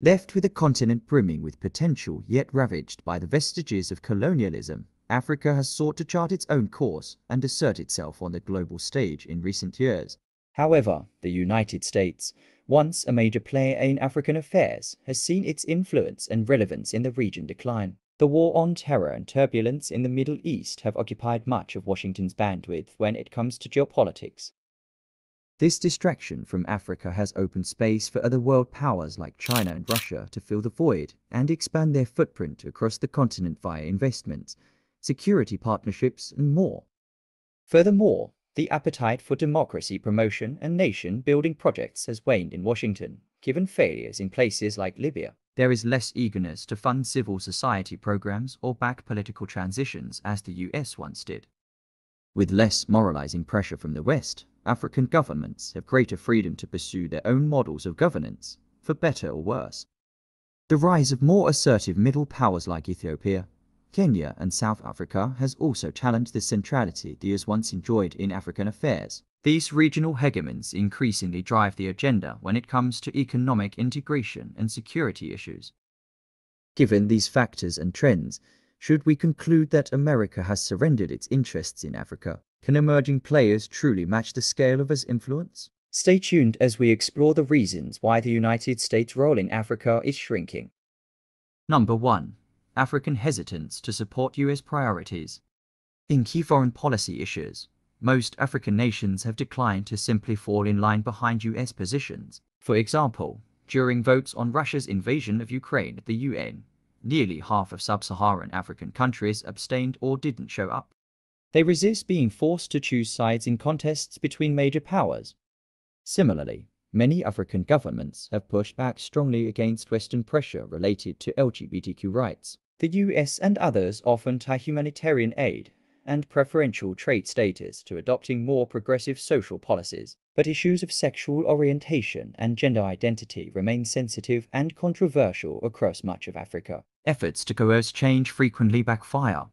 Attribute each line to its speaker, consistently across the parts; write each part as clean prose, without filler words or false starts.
Speaker 1: Left with a continent brimming with potential yet ravaged by the vestiges of colonialism, Africa has sought to chart its own course and assert itself on the global stage in recent years. However, the United States, once a major player in African affairs, has seen its influence and relevance in the region decline. The war on terror and turbulence in the Middle East have occupied much of Washington's bandwidth when it comes to geopolitics. This distraction from Africa has opened space for other world powers like China and Russia to fill the void and expand their footprint across the continent via investments, security partnerships, and more. Furthermore, the appetite for democracy promotion and nation-building projects has waned in Washington, given failures in places like Libya. There is less eagerness to fund civil society programs or back political transitions as the US once did. With less moralizing pressure from the West, African governments have greater freedom to pursue their own models of governance, for better or worse. The rise of more assertive middle powers like Ethiopia, Kenya, and South Africa has also challenged the centrality the US once enjoyed in African affairs. These regional hegemons increasingly drive the agenda when it comes to economic integration and security issues. Given these factors and trends, should we conclude that America has surrendered its interests in Africa? Can emerging players truly match the scale of its influence? Stay tuned as we explore the reasons why the United States' role in Africa is shrinking. Number 1. African hesitance to support US priorities. In key foreign policy issues, most African nations have declined to simply fall in line behind US positions. For example, during votes on Russia's invasion of Ukraine at the UN, nearly half of sub-Saharan African countries abstained or didn't show up. They resist being forced to choose sides in contests between major powers. Similarly, many African governments have pushed back strongly against Western pressure related to LGBTQ rights. The US and others often tie humanitarian aid and preferential trade status to adopting more progressive social policies, but issues of sexual orientation and gender identity remain sensitive and controversial across much of Africa. Efforts to coerce change frequently backfire.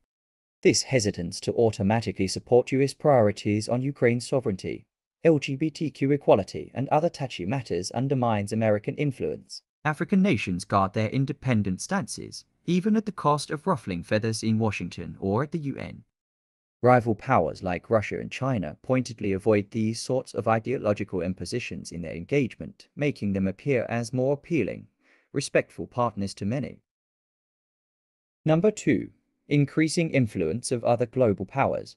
Speaker 1: This hesitance to automatically support US priorities on Ukraine's sovereignty, LGBTQ equality, and other touchy matters undermines American influence. African nations guard their independent stances, even at the cost of ruffling feathers in Washington or at the UN. Rival powers like Russia and China pointedly avoid these sorts of ideological impositions in their engagement, making them appear as more appealing, respectful partners to many. Number 2. Increasing influence of other global powers.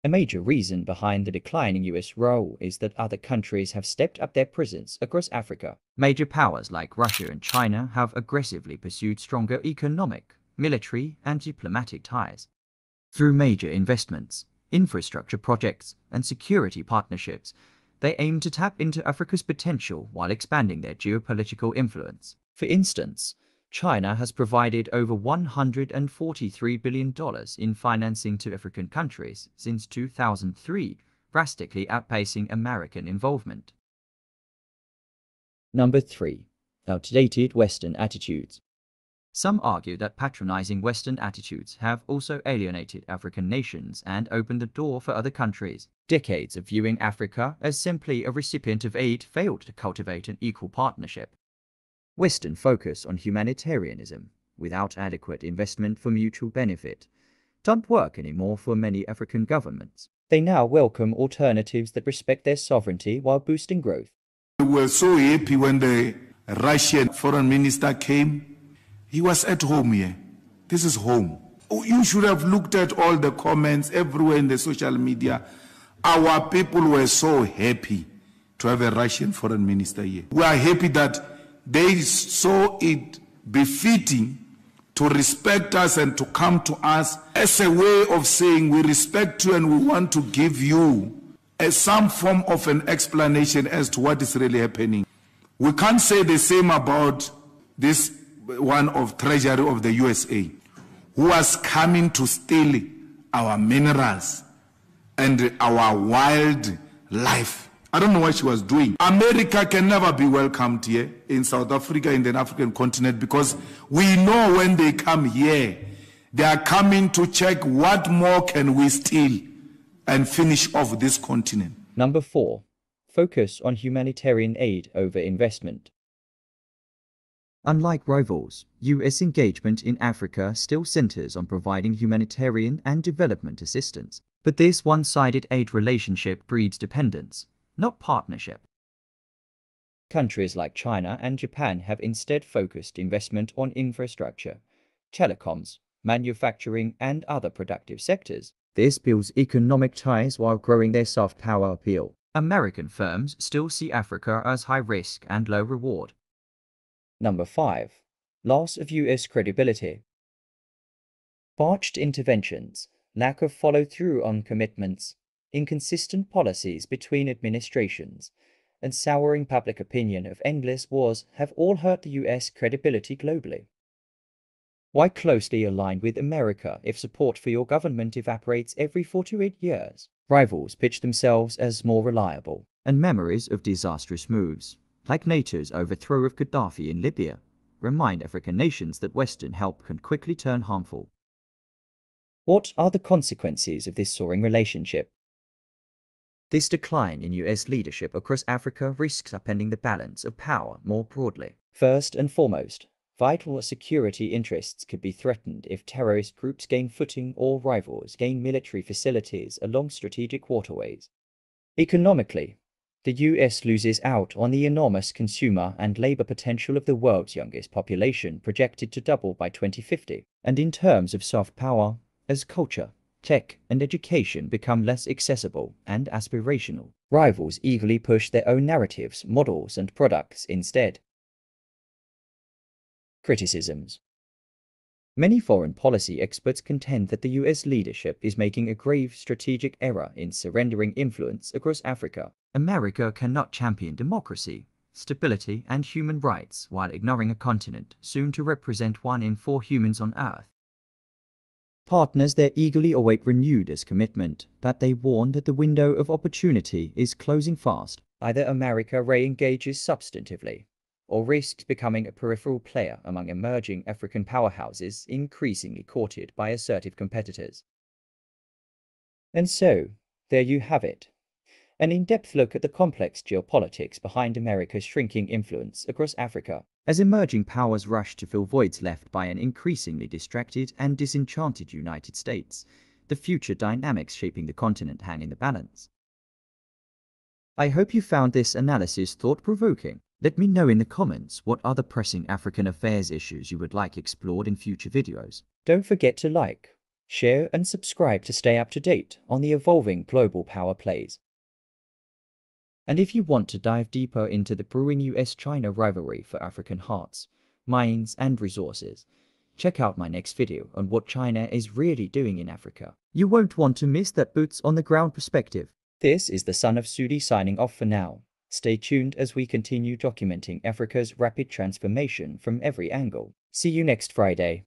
Speaker 1: A major reason behind the declining US role is that other countries have stepped up their presence across Africa. Major powers like Russia and China have aggressively pursued stronger economic, military, and diplomatic ties. Through major investments, infrastructure projects, and security partnerships, they aim to tap into Africa's potential while expanding their geopolitical influence. For instance, China has provided over $143 billion in financing to African countries since 2003, drastically outpacing American involvement. Number 3. Outdated Western attitudes. Some argue that patronizing Western attitudes have also alienated African nations and opened the door for other countries. Decades of viewing Africa as simply a recipient of aid failed to cultivate an equal partnership. Western focus on humanitarianism, without adequate investment for mutual benefit, don't work anymore for many African governments. They now welcome alternatives that respect their sovereignty while boosting growth.
Speaker 2: We were so happy when the Russian foreign minister came. He was at home here. This is home. You should have looked at all the comments everywhere in the social media. Our people were so happy to have a Russian foreign minister here. We are happy that they saw it befitting to respect us and to come to us as a way of saying we respect you and we want to give you some form of an explanation as to what is really happening. We can't say the same about this one of Treasury of the USA, who was coming to steal our minerals and our wild life. I don't know what she was doing. America can never be welcomed here in South Africa, in the African continent, because we know when they come here, they are coming to check what more can we steal and finish off this continent.
Speaker 1: Number 4. Focus on humanitarian aid over investment. Unlike rivals, US engagement in Africa still centers on providing humanitarian and development assistance. But this one-sided aid relationship breeds dependence, not partnership. Countries like China and Japan have instead focused investment on infrastructure, telecoms, manufacturing, and other productive sectors. This builds economic ties while growing their soft power appeal. American firms still see Africa as high risk and low reward. Number 5. Loss of US credibility. Botched interventions, lack of follow-through on commitments, inconsistent policies between administrations, and souring public opinion of endless wars have all hurt the US credibility globally. Why closely aligned with America if support for your government evaporates every 4 to 8 years? Rivals pitch themselves as more reliable, and memories of disastrous moves, like NATO's overthrow of Gaddafi in Libya, remind African nations that Western help can quickly turn harmful. What are the consequences of this soaring relationship? This decline in US leadership across Africa risks upending the balance of power more broadly. First and foremost, vital security interests could be threatened if terrorist groups gain footing or rivals gain military facilities along strategic waterways. Economically, the US loses out on the enormous consumer and labor potential of the world's youngest population, projected to double by 2050. And in terms of soft power, as culture, tech, and education become less accessible and aspirational, rivals eagerly push their own narratives, models, and products instead. Criticisms. Many foreign policy experts contend that the US leadership is making a grave strategic error in surrendering influence across Africa. America cannot champion democracy, stability, and human rights while ignoring a continent soon to represent 1 in 4 humans on Earth. Partners there eagerly await renewed commitment, but they warn that the window of opportunity is closing fast. Either America re-engages substantively, or risks becoming a peripheral player among emerging African powerhouses increasingly courted by assertive competitors. And so, there you have it. An in-depth look at the complex geopolitics behind America's shrinking influence across Africa, as emerging powers rush to fill voids left by an increasingly distracted and disenchanted United States. The future dynamics shaping the continent hang in the balance. I hope you found this analysis thought-provoking. Let me know in the comments what other pressing African affairs issues you would like explored in future videos. Don't forget to like, share, and subscribe to stay up to date on the evolving global power plays. And if you want to dive deeper into the brewing US-China rivalry for African hearts, minds, and resources, check out my next video on what China is really doing in Africa. You won't want to miss that boots-on-the-ground perspective. This is the Son of Sudi signing off for now. Stay tuned as we continue documenting Africa's rapid transformation from every angle. See you next Friday.